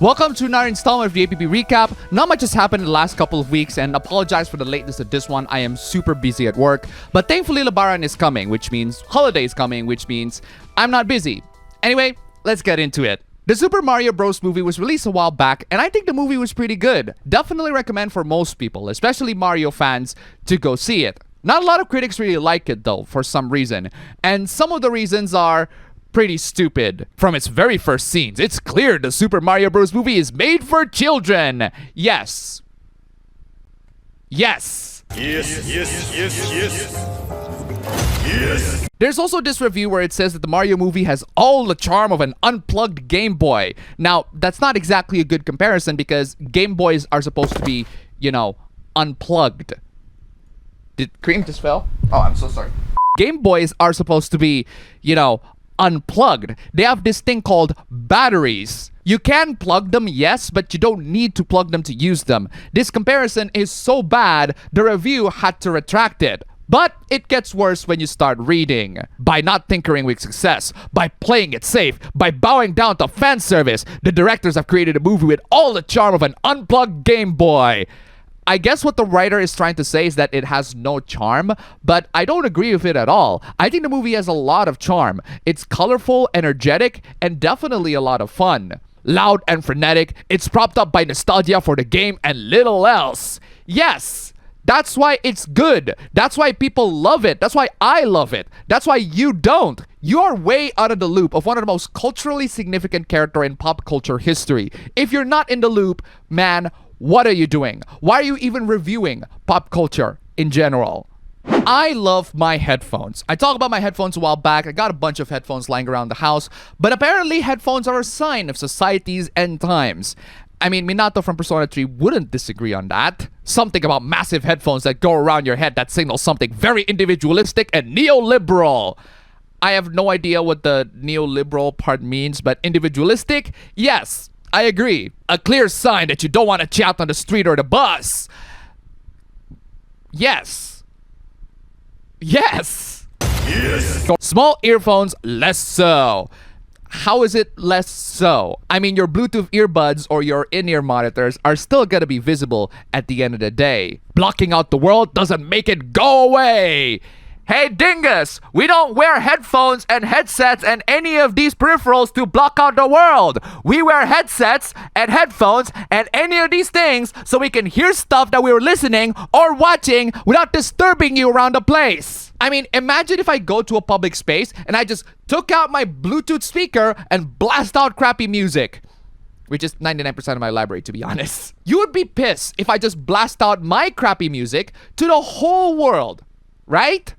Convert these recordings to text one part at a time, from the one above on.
Welcome to another installment of the APB recap. Not much has happened in the last couple of weeks, and apologize for the lateness of this one. I am super busy at work, but thankfully Lebaran is coming, which means holiday is coming, which means I'm not busy. Anyway, let's get into it. The Super Mario Bros. Movie was released a while back, and I think the movie was pretty good. Definitely recommend for most people, especially Mario fans, to go see it. Not a lot of critics really like it though, for some reason, and some of the reasons are pretty stupid. From its very first scenes, it's clear the Super Mario Bros. Movie is made for children. Yes. Yes. Yes. There's also this review where it says that the Mario movie has all the charm of an unplugged Game Boy. Now, that's not exactly a good comparison because Game Boys are supposed to be, you know, unplugged. Did Cream just fell? Oh, I'm so sorry. Game Boys are supposed to be, you know, unplugged. They have this thing called batteries. You can plug them, yes, but you don't need to plug them to use them. This comparison is so bad, the review had to retract it. But it gets worse when you start reading. By not tinkering with success, by playing it safe, by bowing down to fan service, the directors have created a movie with all the charm of an unplugged Game Boy. I guess what the writer is trying to say is that it has no charm, but I don't agree with it at all. I think the movie has a lot of charm. It's colorful, energetic, and definitely a lot of fun. Loud and frenetic, it's propped up by nostalgia for the game and little else. Yes! That's why it's good. That's why people love it. That's why I love it. That's why you don't. You are way out of the loop of one of the most culturally significant characters in pop culture history. If you're not in the loop, man, what are you doing? Why are you even reviewing pop culture in general? I love my headphones. I talked about my headphones a while back. I got a bunch of headphones lying around the house, but apparently headphones are a sign of society's end times. I mean, Minato from Persona 3 wouldn't disagree on that. Something about massive headphones that go around your head that signal something very individualistic and neoliberal. I have no idea what the neoliberal part means, but individualistic? Yes, I agree. A clear sign that you don't want to chat on the street or the bus. Yes. Yes. Yes. Small earphones, less so. How is it less so? I mean, your Bluetooth earbuds or your in-ear monitors are still gonna be visible at the end of the day. Blocking out the world doesn't make it go away. Hey dingus, we don't wear headphones and headsets and any of these peripherals to block out the world. We wear headsets and headphones and any of these things so we can hear stuff that we were listening or watching without disturbing you around the place. I mean, imagine if I go to a public space and I just took out my Bluetooth speaker and blast out crappy music. Which is 99% of my library, to be honest. You would be pissed if I just blast out my crappy music to the whole world, right?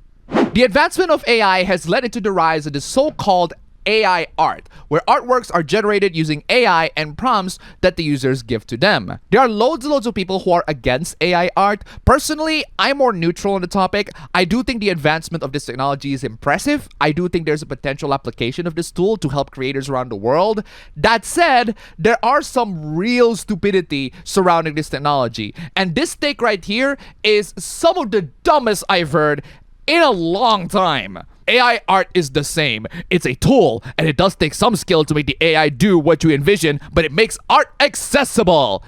The advancement of AI has led into the rise of the so-called AI art, where artworks are generated using AI and prompts that the users give to them. There are loads and loads of people who are against AI art. Personally, I'm more neutral on the topic. I do think the advancement of this technology is impressive. I do think there's a potential application of this tool to help creators around the world. That said, there are some real stupidity surrounding this technology. And this take right here is some of the dumbest I've heard in a long time. AI art is the same. It's a tool, and it does take some skill to make the AI do what you envision, but it makes art accessible.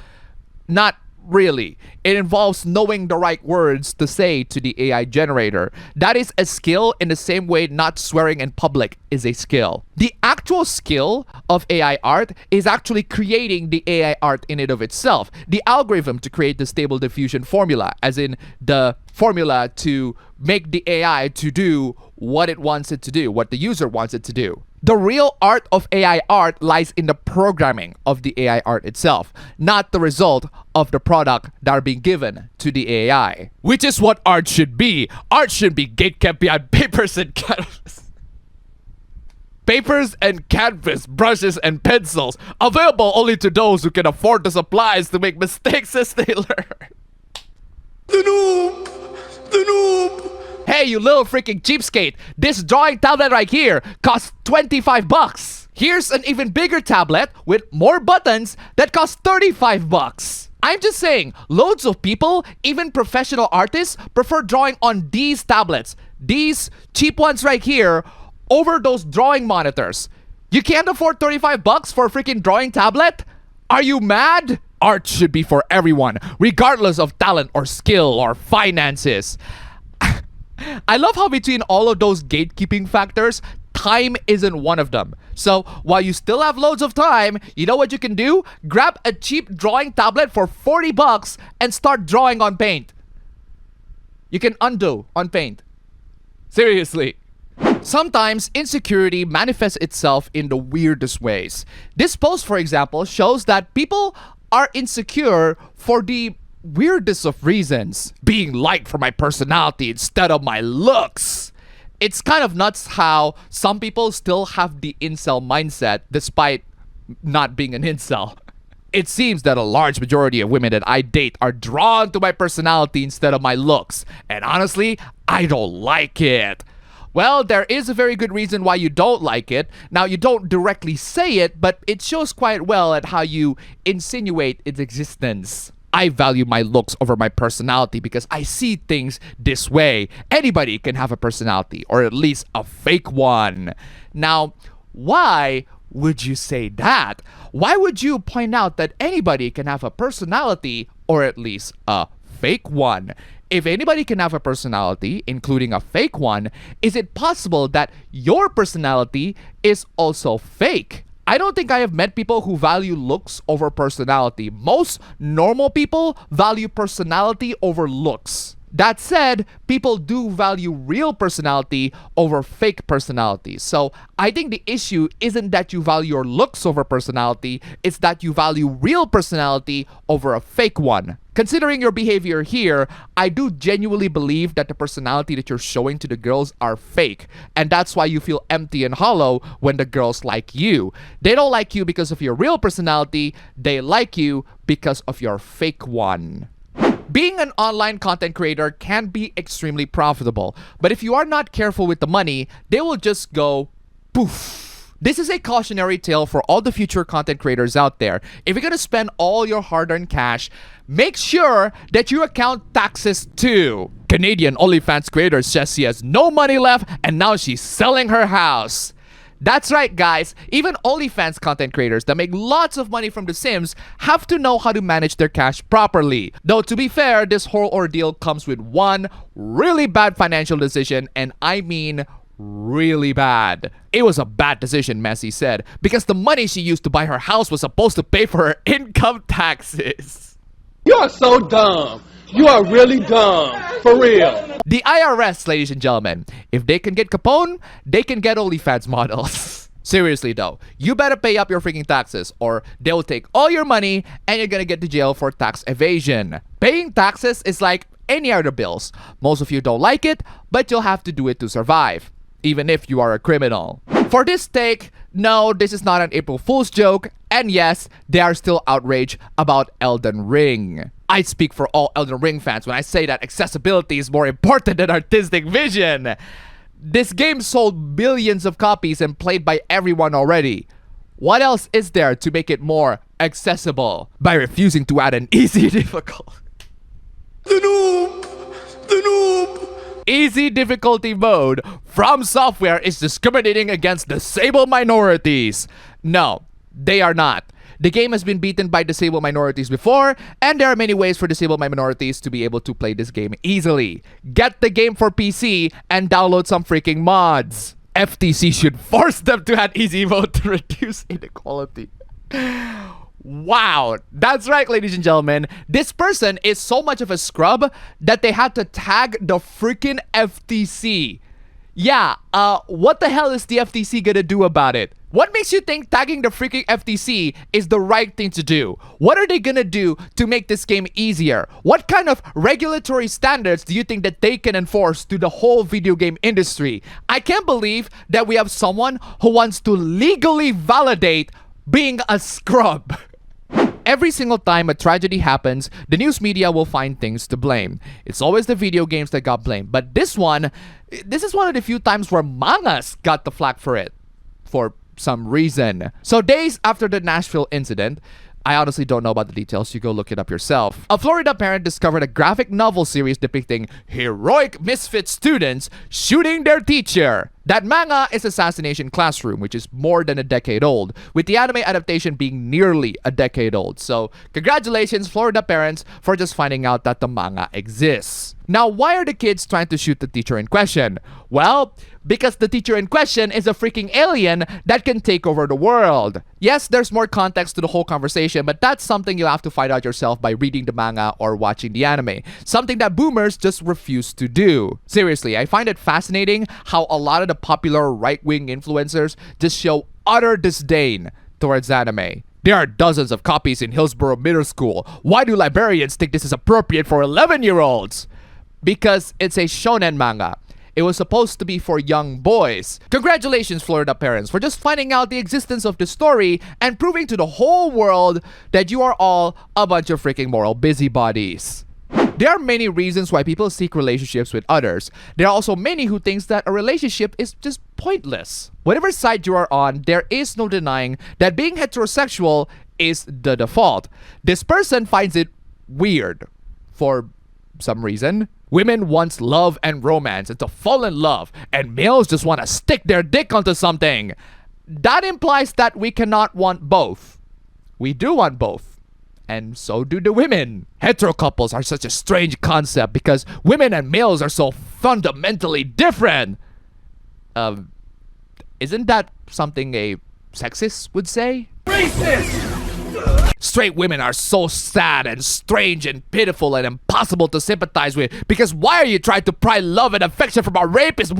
Not really. It involves knowing the right words to say to the AI generator. That is a skill in the same way not swearing in public is a skill. The actual skill of AI art is actually creating the AI art in and of itself. The algorithm to create the stable diffusion formula, as in the formula to make the AI to do what it wants it to do, what the user wants it to do. The real art of AI art lies in the programming of the AI art itself, not the result of the product that are being given to the AI. Which is what art should be. Art should be gatekept behind papers and canvas. Papers and canvas, brushes and pencils, available only to those who can afford the supplies to make mistakes as they learn. The noob! The noob! Hey, you little freaking cheapskate, this drawing tablet right here costs 25 bucks. Here's an even bigger tablet with more buttons that costs 35 bucks. I'm just saying, loads of people, even professional artists, prefer drawing on these tablets, these cheap ones right here, over those drawing monitors. You can't afford 35 bucks for a freaking drawing tablet? Are you mad? Art should be for everyone, regardless of talent or skill or finances. I love how between all of those gatekeeping factors, time isn't one of them. So while you still have loads of time, you know what you can do? Grab a cheap drawing tablet for 40 bucks and start drawing on Paint. You can undo on Paint. Seriously. Sometimes insecurity manifests itself in the weirdest ways. This post, for example, shows that people are insecure for the weirdest of reasons. Being liked for my personality instead of my looks. It's kind of nuts how some people still have the incel mindset despite not being an incel. It seems that a large majority of women that I date are drawn to my personality instead of my looks. And honestly, I don't like it. Well, there is a very good reason why you don't like it. Now, you don't directly say it, but it shows quite well at how you insinuate its existence. I value my looks over my personality because I see things this way. Anybody can have a personality, or at least a fake one. Now, why would you say that? Why would you point out that anybody can have a personality, or at least a fake one? If anybody can have a personality, including a fake one, is it possible that your personality is also fake? I don't think I have met people who value looks over personality. Most normal people value personality over looks. That said, people do value real personality over fake personality. So I think the issue isn't that you value your looks over personality, it's that you value real personality over a fake one. Considering your behavior here, I do genuinely believe that the personality that you're showing to the girls are fake. And that's why you feel empty and hollow when the girls like you. They don't like you because of your real personality, they like you because of your fake one. Being an online content creator can be extremely profitable, but if you are not careful with the money, they will just go poof. This is a cautionary tale for all the future content creators out there. If you're gonna spend all your hard-earned cash, make sure that you account taxes too. Canadian OnlyFans creator says she has no money left and now she's selling her house. That's right, guys. Even OnlyFans content creators that make lots of money from The Sims have to know how to manage their cash properly. Though, to be fair, this whole ordeal comes with one really bad financial decision, and I mean really bad. It was a bad decision, Messi said, because the money she used to buy her house was supposed to pay for her income taxes. You are so dumb. You are really dumb. For real. The IRS, ladies and gentlemen, if they can get Capone, they can get OnlyFans models. Seriously though, you better pay up your freaking taxes or they'll take all your money and you're gonna get to jail for tax evasion. Paying taxes is like any other bills. Most of you don't like it, but you'll have to do it to survive, even if you are a criminal. For this take, no, this is not an April Fool's joke, and yes, they are still outraged about Elden Ring. I speak for all Elden Ring fans when I say that accessibility is more important than artistic vision. This game sold billions of copies and played by everyone already. What else is there to make it more accessible? By refusing to add an easy difficulty. The noob! Easy difficulty mode from Software is discriminating against disabled minorities. No, they are not. The game has been beaten by disabled minorities before, and there are many ways for disabled minorities to be able to play this game easily. Get the game for PC and download some freaking mods. FTC should force them to add easy mode to reduce inequality. Wow, that's right, ladies and gentlemen. This person is so much of a scrub that they had to tag the freaking FTC. Yeah, what the hell is the FTC gonna do about it? What makes you think tagging the freaking FTC is the right thing to do? What are they gonna do to make this game easier? What kind of regulatory standards do you think that they can enforce to the whole video game industry? I can't believe that we have someone who wants to legally validate being a scrub. Every single time a tragedy happens, the news media will find things to blame. It's always the video games that got blamed. But this is one of the few times where mangas got the flack for it. For some reason. So days after the Nashville incident, I honestly don't know about the details, you go look it up yourself. A Florida parent discovered a graphic novel series depicting heroic misfit students shooting their teacher. That manga is Assassination Classroom, which is more than a decade old, with the anime adaptation being nearly a decade old. So, congratulations, Florida parents, for just finding out that the manga exists. Now, why are the kids trying to shoot the teacher in question? Well, because the teacher in question is a freaking alien that can take over the world. Yes, there's more context to the whole conversation, but that's something you'll have to find out yourself by reading the manga or watching the anime. Something that boomers just refuse to do. Seriously, I find it fascinating how a lot of the popular right-wing influencers just show utter disdain towards anime. There are dozens of copies in Hillsborough Middle School. Why do librarians think this is appropriate for 11-year-olds? Because it's a shonen manga. It was supposed to be for young boys. Congratulations, Florida parents, for just finding out the existence of the story and proving to the whole world that you are all a bunch of freaking moral busybodies. There are many reasons why people seek relationships with others. There are also many who think that a relationship is just pointless. Whatever side you are on, there is no denying that being heterosexual is the default. This person finds it weird for some reason. Women want love and romance and to fall in love, and males just want to stick their dick onto something. That implies that we cannot want both. We do want both, and so do the women. Hetero couples are such a strange concept because women and males are so fundamentally different. Isn't that something a sexist would say? Racist! Straight women are so sad and strange and pitiful and impossible to sympathize with because why are you trying to pry love and affection from our rapists?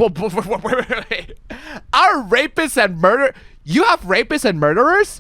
Our rapists and murder? You have rapists and murderers?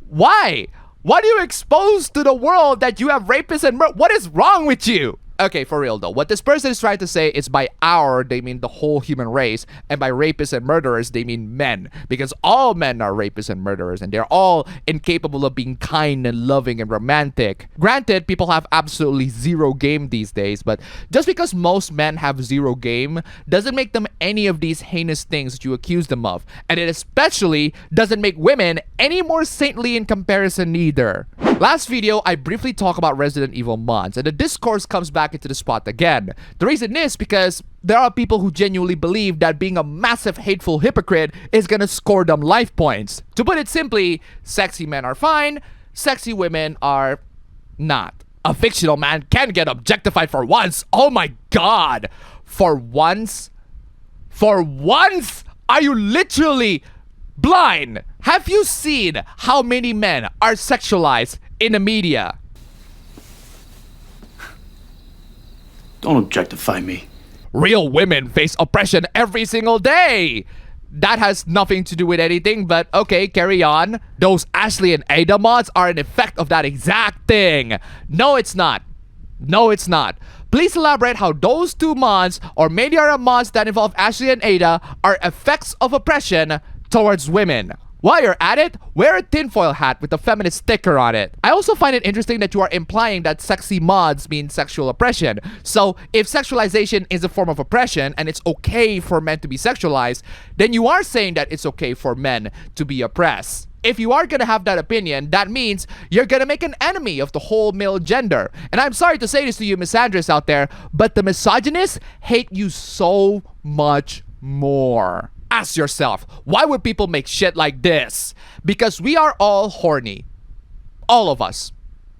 Why? Why do you expose to the world that you have rapists and what is wrong with you? Okay, for real though, what this person is trying to say is by our, they mean the whole human race, and by rapists and murderers, they mean men. Because all men are rapists and murderers, and they're all incapable of being kind and loving and romantic. Granted, people have absolutely zero game these days, but just because most men have zero game doesn't make them any of these heinous things that you accuse them of. And it especially doesn't make women any more saintly in comparison either. Last video, I briefly talked about Resident Evil mods, and the discourse comes back into the spot again. The reason is because there are people who genuinely believe that being a massive hateful hypocrite is gonna score them life points. To put it simply, sexy men are fine, sexy women are not. A fictional man can get objectified for once. Oh my god! For once? For once? Are you literally blind? Have you seen how many men are sexualized in the media? Don't objectify me. Real women face oppression every single day. That has nothing to do with anything, but okay, carry on. Those Ashley and Ada mods are an effect of that exact thing. No, it's not. No, it's not. Please elaborate how those two mods, or maybe are mods that involve Ashley and Ada, are effects of oppression towards women. While you're at it, wear a tinfoil hat with a feminist sticker on it. I also find it interesting that you are implying that sexy mods mean sexual oppression. So, if sexualization is a form of oppression and it's okay for men to be sexualized, then you are saying that it's okay for men to be oppressed. If you are gonna have that opinion, that means you're gonna make an enemy of the whole male gender. And I'm sorry to say this to you misandrists out there, but the misogynists hate you so much more. Ask yourself, why would people make shit like this? Because we are all horny. All of us.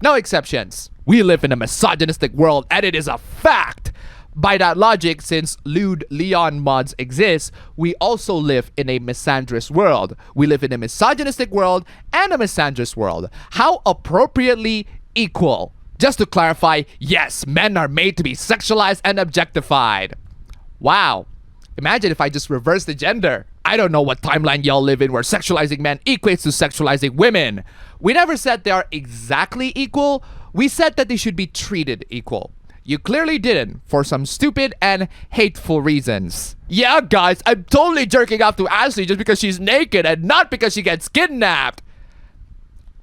No exceptions. We live in a misogynistic world, and it is a fact. By that logic, since lewd Leon mods exist, we also live in a misandrist world. We live in a misogynistic world and a misandrist world. How appropriately equal. Just to clarify, yes, men are made to be sexualized and objectified. Wow. Imagine if I just reversed the gender. I don't know what timeline y'all live in where sexualizing men equates to sexualizing women. We never said they are exactly equal. We said that they should be treated equal. You clearly didn't, for some stupid and hateful reasons. Yeah, guys, I'm totally jerking off to Ashley just because she's naked and not because she gets kidnapped.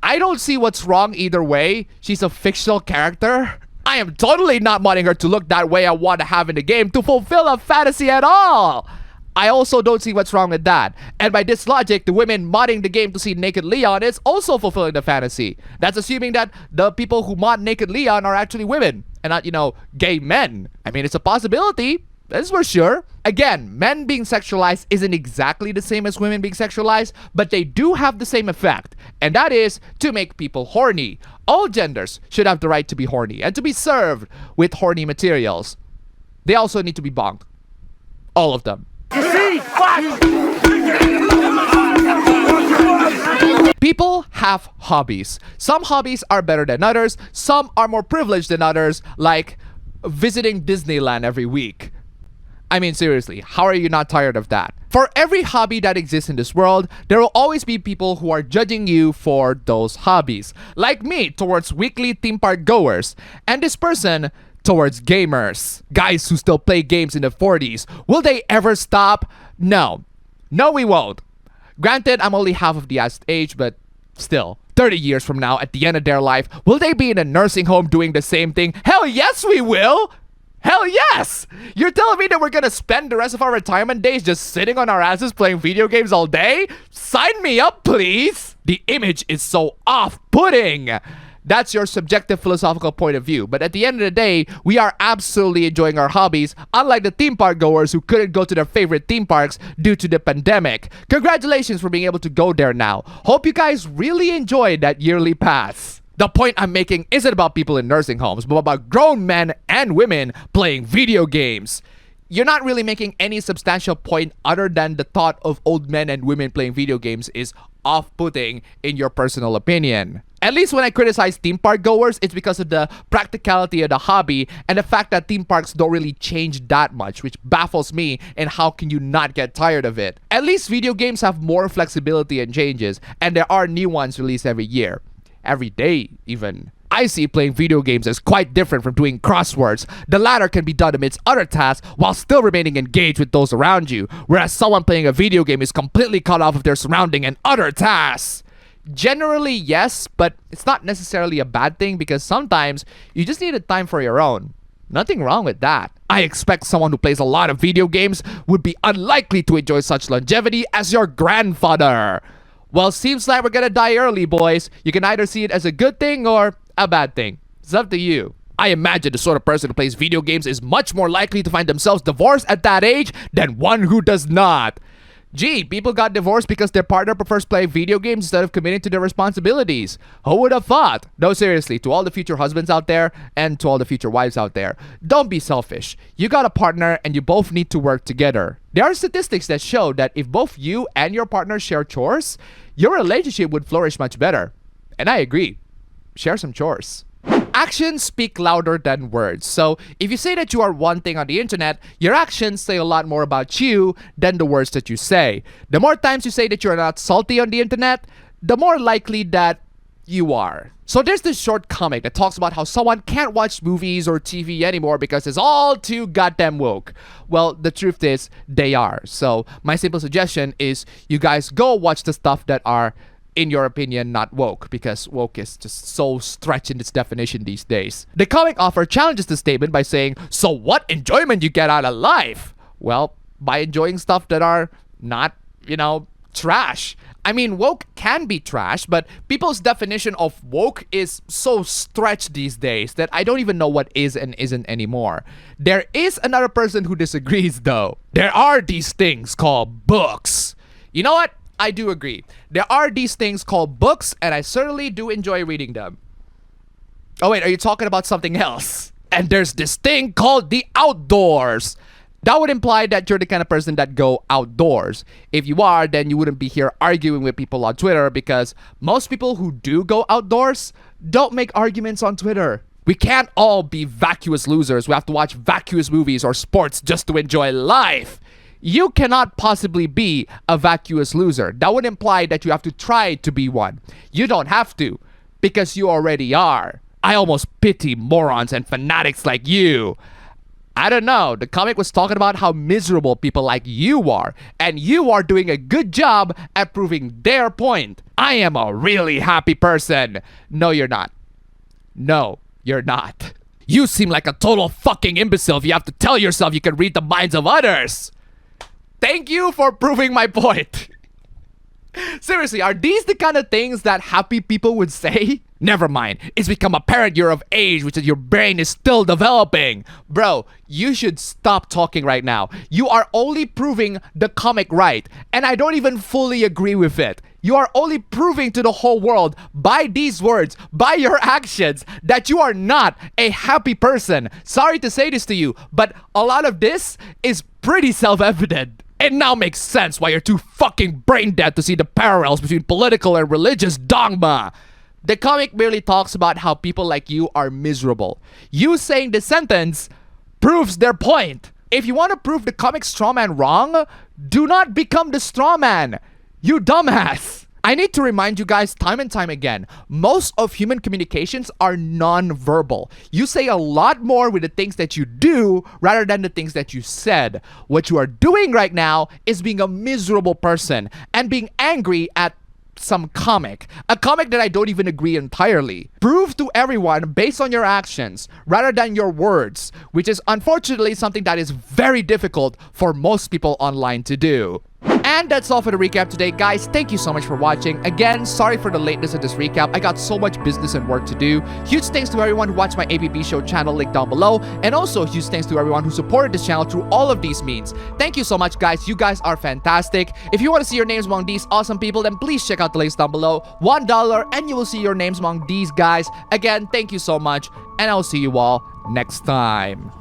I don't see what's wrong either way. She's a fictional character. I am totally not wanting her to look that way I want to have in the game to fulfill a fantasy at all. I also don't see what's wrong with that. And by this logic, the women modding the game to see naked Leon is also fulfilling the fantasy. That's assuming that the people who mod naked Leon are actually women and not, gay men. I mean, it's a possibility. That's for sure. Again, men being sexualized isn't exactly the same as women being sexualized, but they do have the same effect, and that is to make people horny. All genders should have the right to be horny and to be served with horny materials. They also need to be bonked. All of them. People have hobbies. Some hobbies are better than others. Some are more privileged than others, like visiting Disneyland every week. I mean, seriously, how are you not tired of that? For every hobby that exists in this world, there will always be people who are judging you for those hobbies. Like me towards weekly theme park goers, and this person towards gamers. Guys who still play games in the 40s. Will they ever stop? No. No, we won't. Granted, I'm only half of the asked age, but still. 30 years from now, at the end of their life, will they be in a nursing home doing the same thing? Hell yes, we will! Hell yes! You're telling me that we're gonna spend the rest of our retirement days just sitting on our asses playing video games all day? Sign me up, please! The image is so off-putting! That's your subjective philosophical point of view. But at the end of the day, we are absolutely enjoying our hobbies, unlike the theme park goers who couldn't go to their favorite theme parks due to the pandemic. Congratulations for being able to go there now. Hope you guys really enjoyed that yearly pass. The point I'm making isn't about people in nursing homes, but about grown men and women playing video games. You're not really making any substantial point other than the thought of old men and women playing video games is off-putting in your personal opinion. At least when I criticize theme park goers, it's because of the practicality of the hobby and the fact that theme parks don't really change that much, which baffles me, and how can you not get tired of it? At least video games have more flexibility and changes, and there are new ones released every year. Every day, even. I see playing video games as quite different from doing crosswords. The latter can be done amidst other tasks while still remaining engaged with those around you, whereas someone playing a video game is completely cut off of their surrounding and other tasks. Generally, yes, but it's not necessarily a bad thing because sometimes you just need a time for your own. Nothing wrong with that. I expect someone who plays a lot of video games would be unlikely to enjoy such longevity as your grandfather. Well, seems like we're gonna die early, boys. You can either see it as a good thing or a bad thing. It's up to you. I imagine the sort of person who plays video games is much more likely to find themselves divorced at that age than one who does not. Gee, people got divorced because their partner prefers playing video games instead of committing to their responsibilities. Who would have thought? No, seriously, to all the future husbands out there and to all the future wives out there, don't be selfish. You got a partner and you both need to work together. There are statistics that show that if both you and your partner share chores, your relationship would flourish much better. And I agree. Share some chores. Actions speak louder than words. So if you say that you are one thing on the internet, your actions say a lot more about you than the words that you say. The more times you say that you're not salty on the internet, the more likely that you are. So there's this short comic that talks about how someone can't watch movies or TV anymore because it's all too goddamn woke. Well, the truth is they are. So my simple suggestion is you guys go watch the stuff that are, in your opinion, not woke, because woke is just so stretched in its definition these days. The comic author challenges the statement by saying, so what enjoyment you get out of life? Well, by enjoying stuff that are not, trash. I mean, woke can be trash, but people's definition of woke is so stretched these days that I don't even know what is and isn't anymore. There is another person who disagrees, though. There are these things called books. You know what? I do agree. There are these things called books, and I certainly do enjoy reading them. Oh wait, are you talking about something else? And there's this thing called the outdoors. That would imply that you're the kind of person that go outdoors. If you are, then you wouldn't be here arguing with people on Twitter, because most people who do go outdoors don't make arguments on Twitter. We can't all be vacuous losers who have to watch vacuous movies or sports just to enjoy life. You cannot possibly be a vacuous loser. That would imply that you have to try to be one. You don't have to, because you already are. I almost pity morons and fanatics like you. I don't know, the comic was talking about how miserable people like you are, and you are doing a good job at proving their point. I am a really happy person. No, you're not. No, you're not. You seem like a total fucking imbecile if you have to tell yourself you can read the minds of others. Thank you for proving my point. Seriously, are these the kind of things that happy people would say? Never mind. It's become apparent you're of age, which is your brain is still developing. Bro, you should stop talking right now. You are only proving the comic right, and I don't even fully agree with it. You are only proving to the whole world by these words, by your actions, that you are not a happy person. Sorry to say this to you, but a lot of this is pretty self-evident. It now makes sense why you're too fucking brain dead to see the parallels between political and religious dogma. The comic merely talks about how people like you are miserable. You saying the sentence proves their point. If you want to prove the comic strawman wrong, do not become the strawman. You dumbass. I need to remind you guys time and time again, most of human communications are non-verbal. You say a lot more with the things that you do rather than the things that you said. What you are doing right now is being a miserable person and being angry at some comic. A comic that I don't even agree entirely. Prove to everyone based on your actions rather than your words, which is unfortunately something that is very difficult for most people online to do. And that's all for the recap today, guys. Thank you so much for watching. Again, sorry for the lateness of this recap. I got so much business and work to do. Huge thanks to everyone who watched my APB show channel, link down below. And also huge thanks to everyone who supported this channel through all of these means. Thank you so much, guys. You guys are fantastic. If you want to see your names among these awesome people, then please check out the links down below. $1 and you will see your names among these guys. Again, thank you so much. And I'll see you all next time.